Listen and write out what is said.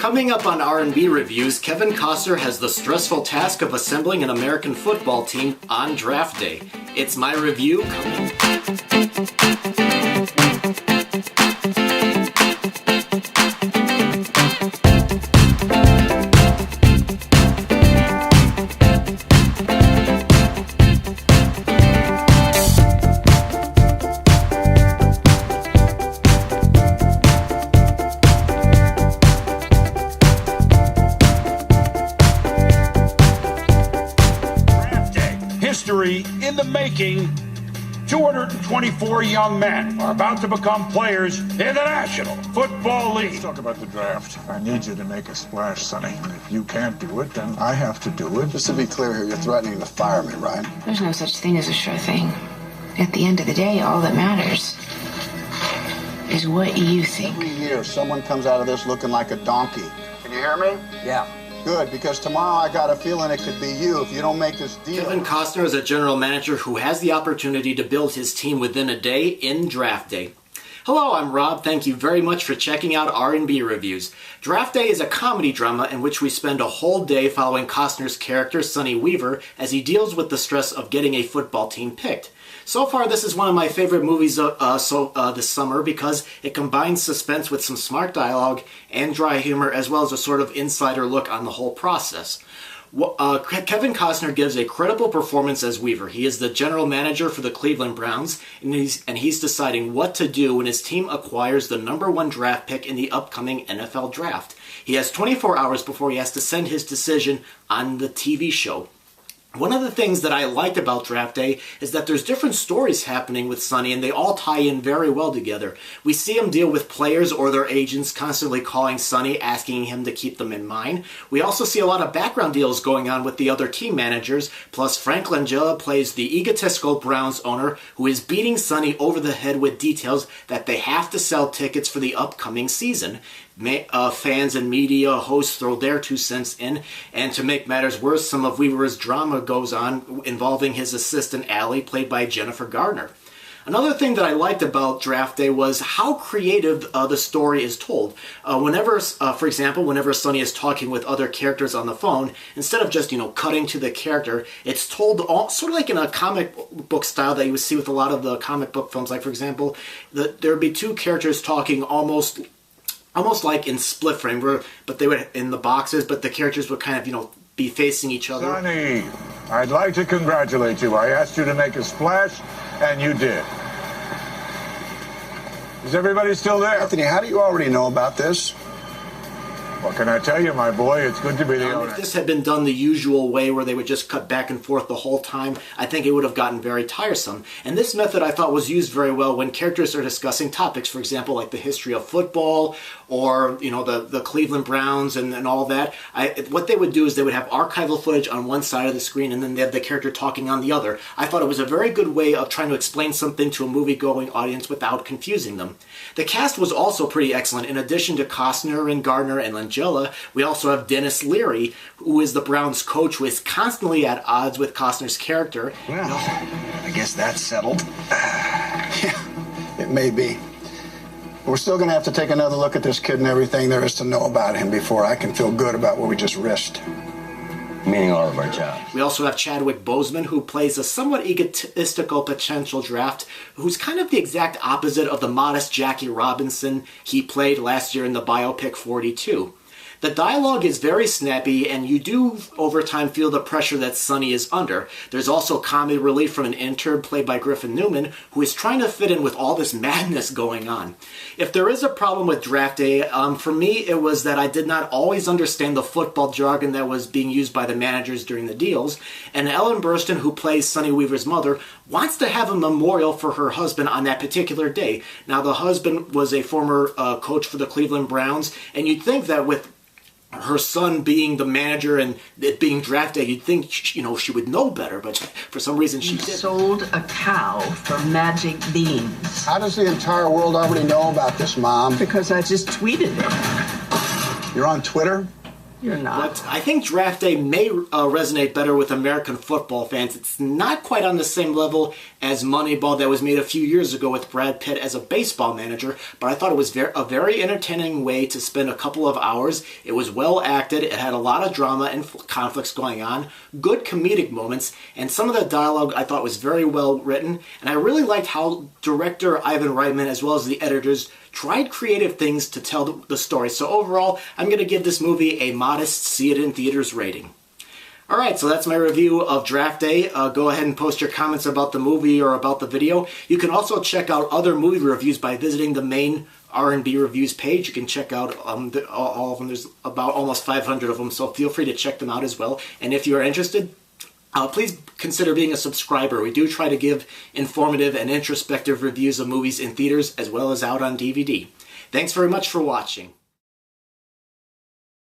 Coming up on R&B Reviews, Kevin Costner has the stressful task of assembling an American football team on draft day. It's my review coming. History in the making. 224 young men are about to become players in the National Football League. Let's talk about the draft. I need you to make a splash, Sonny. If you can't do it, then I have to do it. Just to be clear here, you're threatening to fire me, right? There's no such thing as a sure thing. At the end of the day, all that matters is what you think. Every year, someone comes out of this looking like a donkey. Can you hear me? Yeah. Good, because tomorrow I got a feeling it could be you if you don't make this deal. Kevin Costner is a general manager who has the opportunity to build his team within a day in draft day. Hello, I'm Rob. Thank you very much for checking out R&B Reviews. Draft Day is a comedy drama in which we spend a whole day following Costner's character, Sonny Weaver, as he deals with the stress of getting a football team picked. So far, this is one of my favorite movies this summer because it combines suspense with some smart dialogue and dry humor, as well as a sort of insider look on the whole process. Kevin Costner gives a credible performance as Weaver. He is the general manager for the Cleveland Browns, and he's deciding what to do when his team acquires the #1 draft pick in the upcoming NFL draft. He has 24 hours before he has to send his decision on the TV show. One of the things that I liked about Draft Day is that there's different stories happening with Sonny, and they all tie in very well together. We see him deal with players or their agents constantly calling Sonny, asking him to keep them in mind. We also see a lot of background deals going on with the other team managers, plus Frank Langella plays the egotistical Browns owner who is beating Sonny over the head with details that they have to sell tickets for the upcoming season. Fans and media hosts throw their 2 cents in, and to make matters worse, some of Weaver's drama goes on involving his assistant Allie, played by Jennifer Garner. Another thing that I liked about Draft Day was how creative the story is told. For example, whenever Sonny is talking with other characters on the phone, instead of just, cutting to the character, it's told sort of like in a comic book style that you would see with a lot of the comic book films. Like, for example, there would be 2 characters talking almost like in split frame, but they would in the boxes, but the characters would kind of, be facing each other. Sonny, I'd like to congratulate you. I asked you to make a splash, and you did. Is everybody still there? Anthony, how do you already know about this? What can I tell you, my boy? It's good to be the owner. If this had been done the usual way where they would just cut back and forth the whole time, I think it would have gotten very tiresome. And this method I thought was used very well when characters are discussing topics, for example, like the history of football or, the Cleveland Browns and all that. What they would do is they would have archival footage on one side of the screen and then they have the character talking on the other. I thought it was a very good way of trying to explain something to a movie-going audience without confusing them. The cast was also pretty excellent. In addition to Costner and Garner and Langella, we also have Denis Leary, who is the Browns coach, who is constantly at odds with Costner's character. Well, I guess that's settled. Yeah, it may be. We're still going to have to take another look at this kid and everything there is to know about him before I can feel good about what we just risked. Meaning all of our jobs. We also have Chadwick Boseman, who plays a somewhat egotistical potential draft, who's kind of the exact opposite of the modest Jackie Robinson he played last year in the biopic 42. The dialogue is very snappy, and you do, over time, feel the pressure that Sonny is under. There's also comedy relief from an intern played by Griffin Newman, who is trying to fit in with all this madness going on. If there is a problem with Draft Day, for me, it was that I did not always understand the football jargon that was being used by the managers during the deals, and Ellen Burstyn, who plays Sonny Weaver's mother, wants to have a memorial for her husband on that particular day. Now, the husband was a former coach for the Cleveland Browns, and you'd think that with her son being the manager and it being draft day, you'd think, she would know better, but for some reason she didn't. Sold a cow for magic beans. How does the entire world already know about this, Mom? Because I just tweeted it. You're on Twitter? You're not. But I think Draft Day may resonate better with American football fans. It's not quite on the same level as Moneyball that was made a few years ago with Brad Pitt as a baseball manager, but I thought it was a very entertaining way to spend a couple of hours. It was well acted, it had a lot of drama and conflicts going on, good comedic moments, and some of the dialogue I thought was very well written, and I really liked how director Ivan Reitman as well as the editors tried creative things to tell the story. So overall, I'm going to give this movie a modest see it in theaters rating. Alright, so that's my review of Draft Day. Go ahead and post your comments about the movie or about the video. You can also check out other movie reviews by visiting the main R&B Reviews page. You can check out all of them. There's about almost 500 of them, so feel free to check them out as well. And if you are interested, please consider being a subscriber. We do try to give informative and introspective reviews of movies in theaters as well as out on DVD. Thanks very much for watching.